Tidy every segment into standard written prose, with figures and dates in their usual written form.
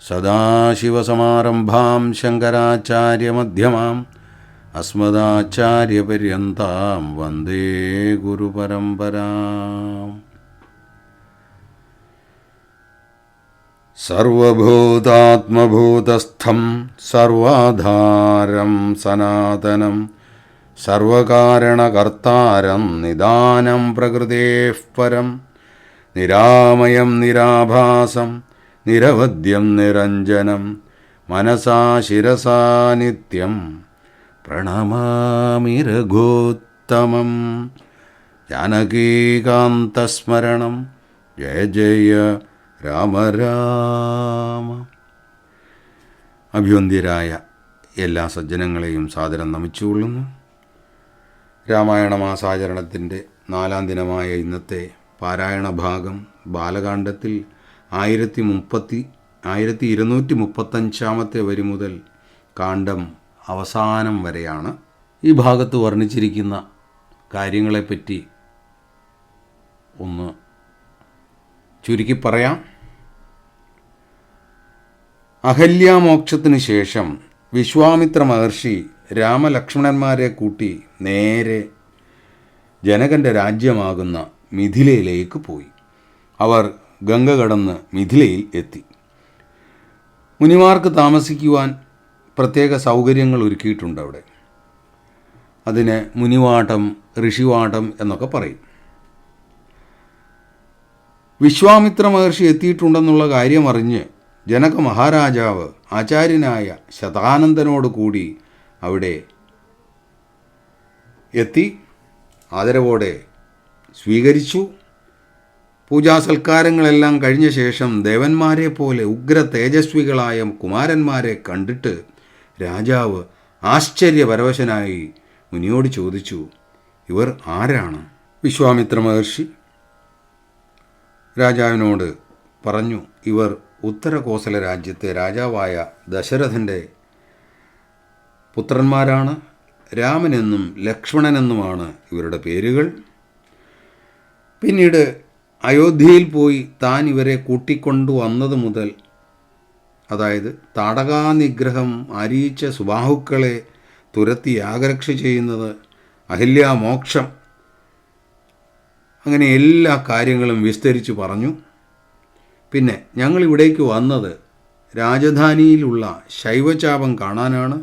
സദാശിവസമാരംഭാം ശങ്കരാചാര്യമധ്യമാം അസ്മദാചാര്യപര്യന്താം വന്ദേ ഗുരുപരമ്പരാം. സർവഭൂതാത്മഭൂതസ്ഥം സർവാധാരം സനാതനം സർവകാരണകർത്താരം നിദാനം പ്രകൃതേഃ പരം നിരാമയം നിരാഭാസം നിരവധ്യം നിരഞ്ജനം മനസാ ശിരസാ നിത്യം പ്രണമാമി രഘുത്തമം. ജാനകീകാന്തസ്മരണം ജയ ജയ രാമ രാമ. അഭിവന്ദ്യരായ എല്ലാ സജ്ജനങ്ങളെയും സാദരം നമിച്ചുകൊള്ളുന്നു. രാമായണ മാസാചരണത്തിൻ്റെ 4-ാം ദിനമായ ഇന്നത്തെ പാരായണ ഭാഗം ബാലകാണ്ഡത്തിൽ 1235 വരി മുതൽ കാണ്ഡം അവസാനം വരെയാണ്. ഈ ഭാഗത്ത് വർണ്ണിച്ചിരിക്കുന്ന കാര്യങ്ങളെപ്പറ്റി ഒന്ന് ചുരുക്കി പറയാം. അഹല്യാമോക്ഷത്തിന് ശേഷം വിശ്വാമിത്ര മഹർഷി രാമലക്ഷ്മണന്മാരെ കൂട്ടി നേരെ ജനകൻ്റെ രാജ്യമാകുന്ന മിഥിലയിലേക്ക് പോയി. അവർ ഗംഗ കടന്ന് മിഥിലയിൽ എത്തി. മുനിമാർക്ക് താമസിക്കുവാൻ പ്രത്യേക സൗകര്യങ്ങൾ ഒരുക്കിയിട്ടുണ്ട് അവിടെ. അതിന് മുനിവാടം, ഋഷിവാടം എന്നൊക്കെ പറയും. വിശ്വാമിത്ര മഹർഷി എത്തിയിട്ടുണ്ടെന്നുള്ള കാര്യം അറിഞ്ഞ് ജനക മഹാരാജാവ് ആചാര്യനായ ശതാനന്ദനോട് കൂടി അവിടെ എത്തി ആദരവോടെ സ്വീകരിച്ചു. പൂജാസൽക്കാരങ്ങളെല്ലാം കഴിഞ്ഞ ശേഷം ദേവന്മാരെ പോലെ ഉഗ്ര തേജസ്വികളായ കുമാരന്മാരെ കണ്ടിട്ട് രാജാവ് ആശ്ചര്യപരവശനായി മുനിയോട് ചോദിച്ചു, ഇവർ ആരാണ്? വിശ്വാമിത്ര മഹർഷി രാജാവിനോട് പറഞ്ഞു, ഇവർ ഉത്തരകോസല രാജ്യത്തെ രാജാവായ ദശരഥൻ്റെ പുത്രന്മാരാണ്. രാമനെന്നും ലക്ഷ്മണനെന്നുമാണ് ഇവരുടെ പേരുകൾ. പിന്നീട് അയോധ്യയിൽ പോയി താൻ ഇവരെ കൂട്ടിക്കൊണ്ടു വന്നത് മുതൽ, അതായത് താടകാനിഗ്രഹം ആരിയിച്ച സുബാഹുക്കളെ തുരത്തി യാഗരക്ഷ ചെയ്യുന്നത്, അഹല്യാമോക്ഷം, അങ്ങനെ എല്ലാ കാര്യങ്ങളും വിസ്തരിച്ചു പറഞ്ഞു. പിന്നെ ഞങ്ങളിവിടേക്ക് വന്നത് രാജധാനിയിലുള്ള ശൈവചാപം കാണാനാണ്.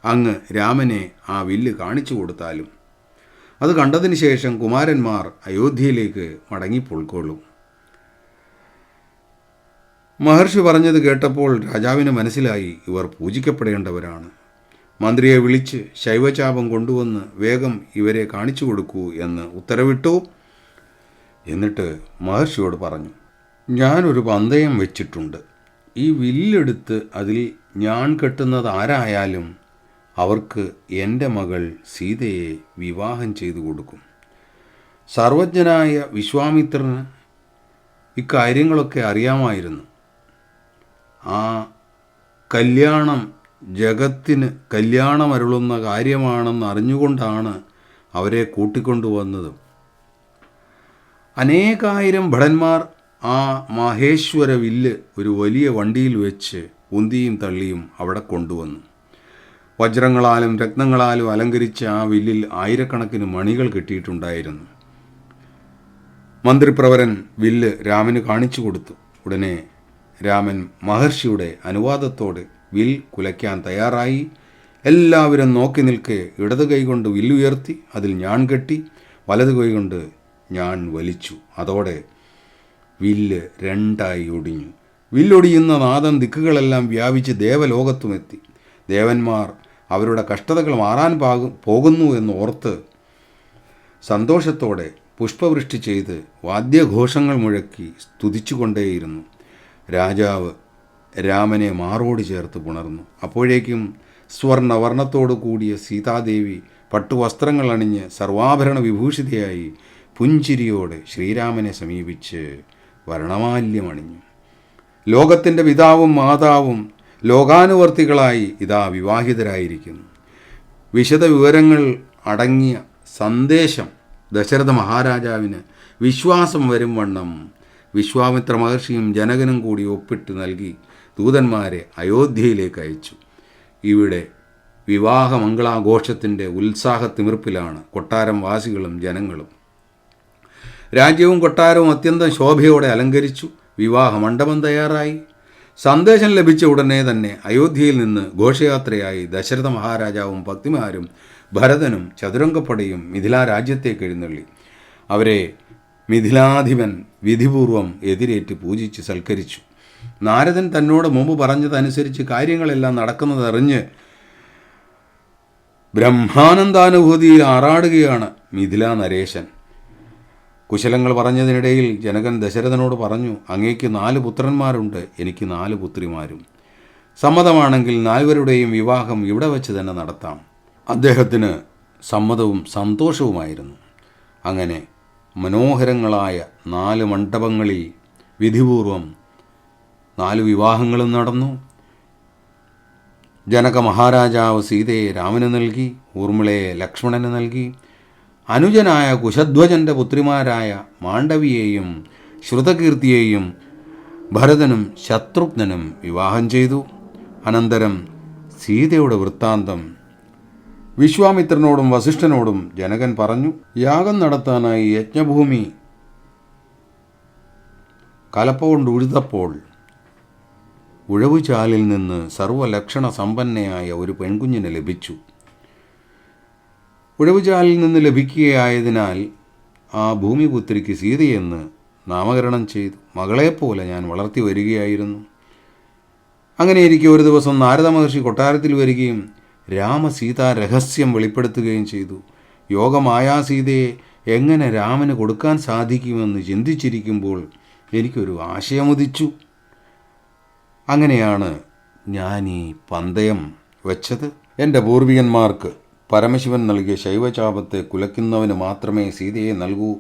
അങ്ങ് രാമനെ ആ വില്ല് കാണിച്ചു കൊടുത്താലും അത് കണ്ടതിന് ശേഷം കുമാരന്മാർ അയോധ്യയിലേക്ക് മടങ്ങിപ്പോയിക്കൊള്ളും. മഹർഷി പറഞ്ഞത് കേട്ടപ്പോൾ രാജാവിന് മനസ്സിലായി ഇവർ പൂജിക്കപ്പെടേണ്ടവരാണ്. മന്ത്രിയെ വിളിച്ച് ശൈവചാപം കൊണ്ടുവന്ന് വേഗം ഇവരെ കാണിച്ചു കൊടുക്കൂ എന്ന് ഉത്തരവിട്ടു. എന്നിട്ട് മഹർഷിയോട് പറഞ്ഞു, ഞാനൊരു പന്തയം വെച്ചിട്ടുണ്ട്. ഈ വില്ലെടുത്ത് അതിൽ ഞാൻ കെട്ടുന്നത് ആരായാലും അവർക്ക് എൻ്റെ മകൾ സീതയെ വിവാഹം ചെയ്തു കൊടുക്കും. സർവജ്ഞനായ വിശ്വാമിത്രന് ഇക്കാര്യങ്ങളൊക്കെ അറിയാമായിരുന്നു. ആ കല്യാണം ജഗത്തിന് കല്യാണമരുളുന്ന കാര്യമാണെന്ന് അറിഞ്ഞുകൊണ്ടാണ് അവരെ കൂട്ടിക്കൊണ്ടുവന്നത്. അനേകായിരം ഭടന്മാർ ആ മഹേശ്വര വില്ല് ഒരു വലിയ വണ്ടിയിൽ വെച്ച് ഉന്തിയും തള്ളിയും അവിടെ കൊണ്ടുവന്നു. വജ്രങ്ങളാലും രത്നങ്ങളാലും അലങ്കരിച്ച ആ വില്ലിൽ ആയിരക്കണക്കിന് മണികൾ കെട്ടിയിട്ടുണ്ടായിരുന്നു. മന്ത്രിപ്രവരൻ വില്ല് രാമന് കാണിച്ചു കൊടുത്തു. ഉടനെ രാമൻ മഹർഷിയുടെ അനുവാദത്തോടെ വിൽ കുലയ്ക്കാൻ തയ്യാറായി. എല്ലാവരും നോക്കി നിൽക്കെ ഇടത് കൈകൊണ്ട് വില്ലുയർത്തി അതിൽ ഞാൻ കെട്ടി, വലത് കൈകൊണ്ട് ഞാൻ വലിച്ചു. അതോടെ വില്ല് രണ്ടായി ഒടിഞ്ഞു. വില്ലൊടിയുന്ന നാദം ദിക്കുകളെല്ലാം വ്യാപിച്ച് ദേവലോകത്തുമെത്തി. ദേവന്മാർ അവരുടെ കഷ്ടതകൾ മാറാൻ പോകുന്നു എന്നോർത്ത് സന്തോഷത്തോടെ പുഷ്പവൃഷ്ടി ചെയ്ത് വാദ്യഘോഷങ്ങൾ മുഴക്കി സ്തുതിച്ചുകൊണ്ടേയിരുന്നു. രാജാവ് രാമനെ മാറോട് ചേർത്ത് പുണർന്നു. അപ്പോഴേക്കും സ്വർണവർണ്ണത്തോടു കൂടിയ സീതാദേവി പട്ടുവസ്ത്രങ്ങൾ അണിഞ്ഞ് സർവാഭരണ വിഭൂഷിതയായി പുഞ്ചിരിയോടെ ശ്രീരാമനെ സമീപിച്ച് വർണ്ണമാല്യമണിഞ്ഞു. ലോകത്തിൻ്റെ പിതാവും മാതാവും ലോകാനുവർത്തികളായി ഇതാ വിവാഹിതരായിരിക്കുന്നു. വിശദ വിവരങ്ങൾ അടങ്ങിയ സന്ദേശം ദശരഥ മഹാരാജാവിന് വിശ്വാസം വരും വണ്ണം വിശ്വാമിത്ര മഹർഷിയും ജനകനും കൂടി ഒപ്പിട്ട് നൽകി ദൂതന്മാരെ അയോധ്യയിലേക്ക് അയച്ചു. ഇവിടെ വിവാഹമംഗളാഘോഷത്തിൻ്റെ ഉത്സാഹത്തിമിർപ്പിലാണ് കൊട്ടാരം വാസികളും ജനങ്ങളും. രാജ്യവും കൊട്ടാരവും അത്യന്തം ശോഭയോടെ അലങ്കരിച്ചു. വിവാഹ മണ്ഡപം തയ്യാറായി. സന്ദേശം ലഭിച്ച ഉടനെ തന്നെ അയോധ്യയിൽ നിന്ന് ഘോഷയാത്രയായി ദശരഥ മഹാരാജാവും ഭക്തിമാരും ഭരതനും ചതുരംഗപ്പടയും മിഥിലാ രാജ്യത്തേക്ക് എഴുന്നള്ളി. അവരെ മിഥിലാധിപൻ വിധിപൂർവം എതിരേറ്റ് പൂജിച്ച് സൽക്കരിച്ചു. നാരദൻ തന്നോട് മുമ്പ് പറഞ്ഞതനുസരിച്ച് കാര്യങ്ങളെല്ലാം നടക്കുന്നതറിഞ്ഞ് ബ്രഹ്മാനന്ദാനുഭൂതിയിൽ ആറാടുകയാണ് മിഥിലാ നരേശൻ. കുശലങ്ങൾ പറഞ്ഞതിനിടയിൽ ജനകൻ ദശരഥനോട് പറഞ്ഞു, അങ്ങേക്ക് 4 പുത്രന്മാരുണ്ട്, എനിക്ക് 4 പുത്രിമാരും. സമ്മതമാണെങ്കിൽ 4 വിവാഹം ഇവിടെ വച്ച് തന്നെ നടത്താം. അദ്ദേഹത്തിന് സമ്മതവും സന്തോഷവുമായിരുന്നു. അങ്ങനെ മനോഹരങ്ങളായ 4 മണ്ഡപങ്ങളിൽ വിധിപൂർവം 4 വിവാഹങ്ങളും നടന്നു. ജനക മഹാരാജാവ് സീതയെ രാമന് നൽകി, ഊർമിളയെ ലക്ഷ്മണന് നൽകി. അനുജനായ കുശധ്വജൻ്റെ പുത്രിമാരായ മാണ്ഡവിയെയും ശ്രുതകീർത്തിയെയും ഭരതനും ശത്രുഘ്നനും വിവാഹം ചെയ്തു. അനന്തരം സീതയുടെ വൃത്താന്തം വിശ്വാമിത്രനോടും വസിഷ്ഠനോടും ജനകൻ പറഞ്ഞു. യാഗം നടത്താനായി യജ്ഞഭൂമി കലപ്പ കൊണ്ട് ഉഴുതപ്പോൾ ഉഴവുചാലിൽ നിന്ന് സർവ്വലക്ഷണ സമ്പന്നയായ ഒരു പെൺകുഞ്ഞിനെ ലഭിച്ചു. ഉഴവുചാലിൽ നിന്ന് ലഭിക്കുകയായതിനാൽ ആ ഭൂമിപുത്രിക്ക് സീതയെന്ന് നാമകരണം ചെയ്തു. മകളെപ്പോലെ ഞാൻ വളർത്തി വരികയായിരുന്നു. അങ്ങനെയിരിക്കെ ഒരു ദിവസം നാരദ മഹർഷി കൊട്ടാരത്തിൽ വരികയും രാമസീതാ രഹസ്യം വെളിപ്പെടുത്തുകയും ചെയ്തു. യോഗമായാ സീതയെ എങ്ങനെ രാമന് കൊടുക്കാൻ സാധിക്കുമെന്ന് ചിന്തിച്ചിരിക്കുമ്പോൾ എനിക്കൊരു ആശയമുദിച്ചു. അങ്ങനെയാണ് ഞാൻ ഈ പന്തയം വച്ചത്. എൻ്റെ പൂർവികന്മാർക്ക് പരമശിവൻ നൽകിയ ശൈവചാപത്തെ കുലയ്ക്കുന്നവന് മാത്രമേ സീതയെ നൽകൂ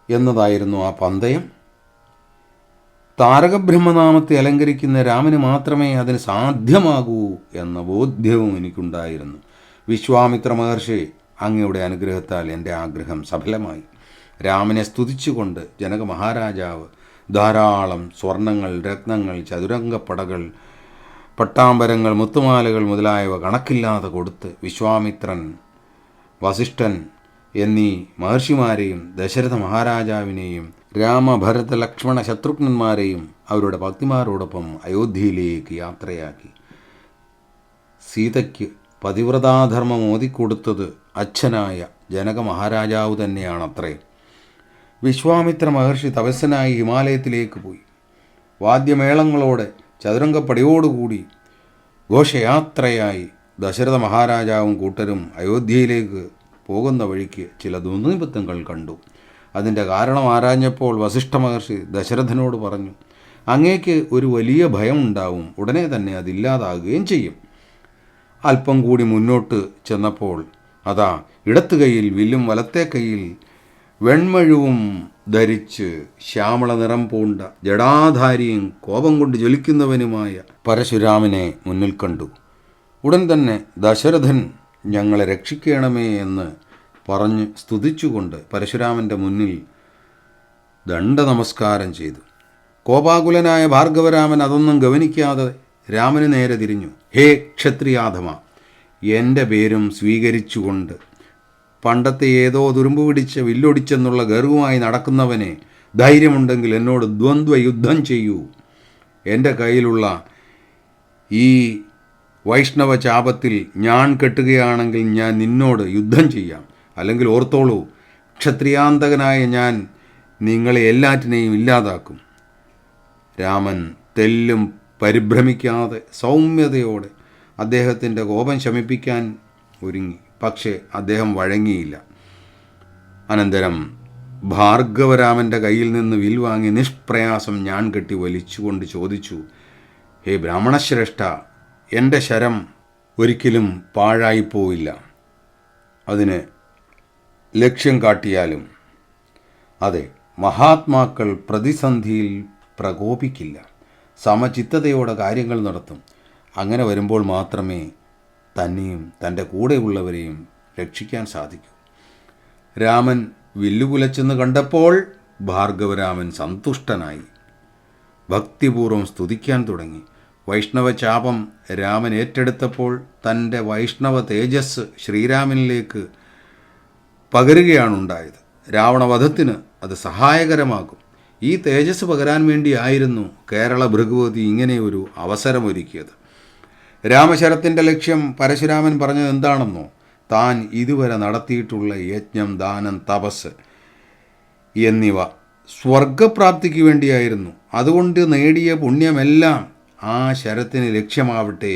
എന്നതായിരുന്നു ആ പന്തയം. താരകബ്രഹ്മനാമത്തെ അലങ്കരിക്കുന്ന രാമന് മാത്രമേ അതിന് സാധ്യമാകൂ എന്ന ബോധ്യവും എനിക്കുണ്ടായിരുന്നു. വിശ്വാമിത്ര മഹർഷി, അങ്ങയുടെ അനുഗ്രഹത്താൽ എൻ്റെ ആഗ്രഹം സഫലമായി. രാമനെ സ്തുതിച്ചുകൊണ്ട് ജനക മഹാരാജാവ് ധാരാളം സ്വർണങ്ങൾ, രത്നങ്ങൾ, ചതുരംഗപ്പടകൾ, പട്ടാമ്പരങ്ങൾ, മുത്തുമാലകൾ മുതലായവ കണക്കില്ലാതെ കൊടുത്ത് വിശ്വാമിത്രൻ, വസിഷ്ഠൻ എന്നീ മഹർഷിമാരെയും ദശരഥ മഹാരാജാവിനെയും രാമഭരത ലക്ഷ്മണ ശത്രുഘ്നന്മാരെയും അവരുടെ ഭക്തിമാരോടൊപ്പം അയോധ്യയിലേക്ക് യാത്രയാക്കി. സീതയ്ക്ക് പതിവ്രതാധർമ്മം ഓതിക്കൊടുത്തത് അച്ഛനായ ജനക മഹാരാജാവ് തന്നെയാണത്രേ. വിശ്വാമിത്ര മഹർഷി തപസ്സനായി ഹിമാലയത്തിലേക്ക് പോയി. വാദ്യമേളങ്ങളോടെ ചതുരംഗപ്പടിയോടുകൂടി ഘോഷയാത്രയായി ദശരഥ മഹാരാജാവും കൂട്ടരും അയോധ്യയിലേക്ക് പോകുന്ന വഴിക്ക് ചില ദുർനിമിത്തങ്ങൾ കണ്ടു. അതിൻ്റെ കാരണം ആരാഞ്ഞപ്പോൾ വസിഷ്ഠ മഹർഷി ദശരഥനോട് പറഞ്ഞു, അങ്ങേക്ക് ഒരു വലിയ ഭയം ഉണ്ടാവും, ഉടനെ തന്നെ അതില്ലാതാകുകയും ചെയ്യും. അല്പം കൂടി മുന്നോട്ട് ചെന്നപ്പോൾ അതാ ഇടത്തു കൈയിൽ വില്ലും വലത്തെ കൈയിൽ വെൺമഴുവും ധരിച്ച് ശ്യാമള നിറം പൂണ്ട ജടാധാരിയും കോപം കൊണ്ട് ജ്വലിക്കുന്നവനുമായ പരശുരാമനെ മുന്നിൽ കണ്ടു. ഉടൻ തന്നെ ദശരഥൻ ഞങ്ങളെ രക്ഷിക്കണമേ എന്ന് പറഞ്ഞ് സ്തുതിച്ചുകൊണ്ട് പരശുരാമൻ്റെ മുന്നിൽ ദണ്ഡനമസ്കാരം ചെയ്തു. കോപാകുലനായ ഭാർഗവരാമൻ അതൊന്നും ഗവനിക്കാതെ രാമന് നേരെ തിരിഞ്ഞു. ഹേ ക്ഷത്രിയാധമ, എൻ്റെ പേരും സ്വീകരിച്ചുകൊണ്ട് പണ്ടത്തെ ഏതോ തുരുമ്പ് പിടിച്ച വില്ലൊടിച്ചെന്നുള്ള ഗർവുമായി നടക്കുന്നവനെ, ധൈര്യമുണ്ടെങ്കിൽ എന്നോട് ദ്വന്ദ്വ യുദ്ധം ചെയ്യൂ. എൻ്റെ കയ്യിലുള്ള ഈ വൈഷ്ണവ ചാപത്തിൽ ഞാൻ കെട്ടുകയാണെങ്കിൽ ഞാൻ നിന്നോട് യുദ്ധം ചെയ്യാം. അല്ലെങ്കിൽ ഓർത്തോളൂ, ക്ഷത്രിയാന്തകനായ ഞാൻ നിങ്ങളെ എല്ലാറ്റിനെയും ഇല്ലാതാക്കും. രാമൻ തെല്ലും പരിഭ്രമിക്കാതെ സൗമ്യതയോടെ അദ്ദേഹത്തിൻ്റെ കോപം ശമിപ്പിക്കാൻ ഒരുങ്ങി. പക്ഷേ അദ്ദേഹം വഴങ്ങിയില്ല. അനന്തരം ഭാർഗവരാമൻ്റെ കയ്യിൽ നിന്ന് വിൽ വാങ്ങി നിഷ്പ്രയാസം ഞാൻ കെട്ടി വലിച്ചുകൊണ്ട് ചോദിച്ചു, ഹേ ബ്രാഹ്മണശ്രേഷ്ഠ, എൻ്റെ ശരം ഒരിക്കലും പാഴായിപ്പോയില്ല. അതിന് ലക്ഷ്യം കാട്ടിയാലും അതെ, മഹാത്മാക്കൾ പ്രതിസന്ധിയിൽ പ്രകോപിക്കില്ല, സമചിത്തതയോടെ കാര്യങ്ങൾ നടത്തും. അങ്ങനെ വരുമ്പോൾ മാത്രമേ തന്നെയും തൻ്റെ കൂടെയുള്ളവരെയും രക്ഷിക്കാൻ സാധിക്കൂ. രാമൻ വില്ലുകുലച്ചെന്ന് കണ്ടപ്പോൾ ഭാർഗവരാമൻ സന്തുഷ്ടനായി. ഭക്തിപൂർവ്വം സ്തുതിക്കാൻ തുടങ്ങി. വൈഷ്ണവ ചാപം രാമൻ ഏറ്റെടുത്തപ്പോൾ തൻ്റെ വൈഷ്ണവ തേജസ് ശ്രീരാമനിലേക്ക് പകരുകയാണുണ്ടായത്. രാവണവധത്തിന് അത് സഹായകരമാകും. ഈ തേജസ് പകരാൻ വേണ്ടിയായിരുന്നു കേരള ഭൃഗവതി ഇങ്ങനെയൊരു അവസരമൊരുക്കിയത്. രാമശരത്തിൻ്റെ ലക്ഷ്യം പരശുരാമൻ പറഞ്ഞത് എന്താണെന്നോ? താൻ ഇതുവരെ നടത്തിയിട്ടുള്ള യജ്ഞം, ദാനം, തപസ് എന്നിവ സ്വർഗപ്രാപ്തിക്ക് വേണ്ടിയായിരുന്നു. അതുകൊണ്ട് നേടിയ പുണ്യമെല്ലാം ആ ശരത്തിന് ലക്ഷ്യമാവട്ടെ.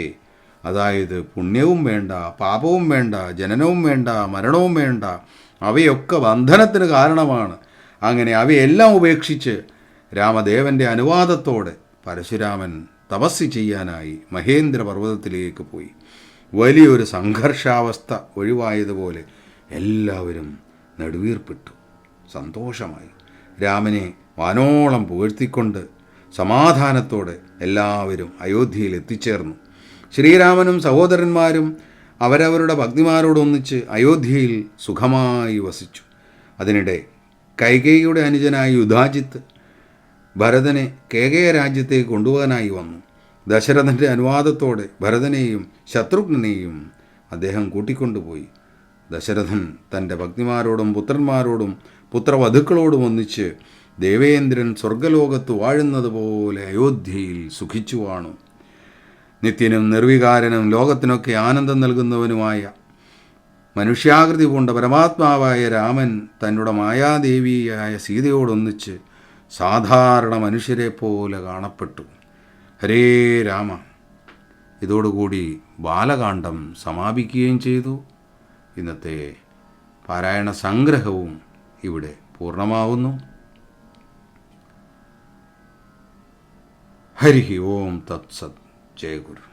അതായത് പുണ്യവും വേണ്ട, പാപവും വേണ്ട, ജനനവും വേണ്ട, മരണവും വേണ്ട, അവയൊക്കെ ബന്ധനത്തിന് കാരണമാണ്. അങ്ങനെ അവയെല്ലാം ഉപേക്ഷിച്ച് രാമദേവൻ്റെ അനുവാദത്തോടെ പരശുരാമൻ തപസ് ചെയ്യാനായി മഹേന്ദ്ര പർവ്വതത്തിലേക്ക് പോയി. വലിയൊരു സംഘർഷാവസ്ഥ ഒഴിവായതുപോലെ എല്ലാവരും നെടുവീർപ്പിട്ടു, സന്തോഷമായി. രാമനെ വാനോളം പുകഴ്ത്തിക്കൊണ്ട് സമാധാനത്തോടെ എല്ലാവരും അയോധ്യയിൽ എത്തിച്ചേർന്നു. ശ്രീരാമനും സഹോദരന്മാരും അവരവരുടെ ഭഗ്നിമാരോടൊന്നിച്ച് അയോധ്യയിൽ സുഖമായി വസിച്ചു. അതിനിടെ കൈകേയിയുടെ അനുജനായ യുധാജിത്ത് ഭരതനെ കേകയ രാജ്യത്തേക്ക് കൊണ്ടുപോകാനായി വന്നു. ദശരഥൻ്റെ അനുവാദത്തോടെ ഭരതനെയും ശത്രുഘ്നെയും അദ്ദേഹം കൂട്ടിക്കൊണ്ടുപോയി. ദശരഥൻ തൻ്റെ ഭഗ്നിമാരോടും പുത്രന്മാരോടും പുത്രവധുക്കളോടും ഒന്നിച്ച് ദേവേന്ദ്രൻ സ്വർഗലോകത്ത് വാഴുന്നത് പോലെ അയോധ്യയിൽ സുഖിച്ചു വാണു. നിത്യനും നിർവികാരനും ലോകത്തിനൊക്കെ ആനന്ദം നൽകുന്നവനുമായ മനുഷ്യാകൃതി പൂണ്ട പരമാത്മാവായ രാമൻ തന്നോട് മായാദേവിയായ സീതയോടൊന്നിച്ച് സാധാരണ മനുഷ്യരെ പോലെ കാണപ്പെട്ടു. ഹരേ രാമ. ഇതോടുകൂടി ബാലകാണ്ഡം സമാപിക്കുകയും ചെയ്തു. ഇന്നത്തെ പാരായണ സംഗ്രഹവും ഇവിടെ പൂർണ്ണമാവുന്നു. ഹരി ഓം തത്സത്. ജയ ഗുരു.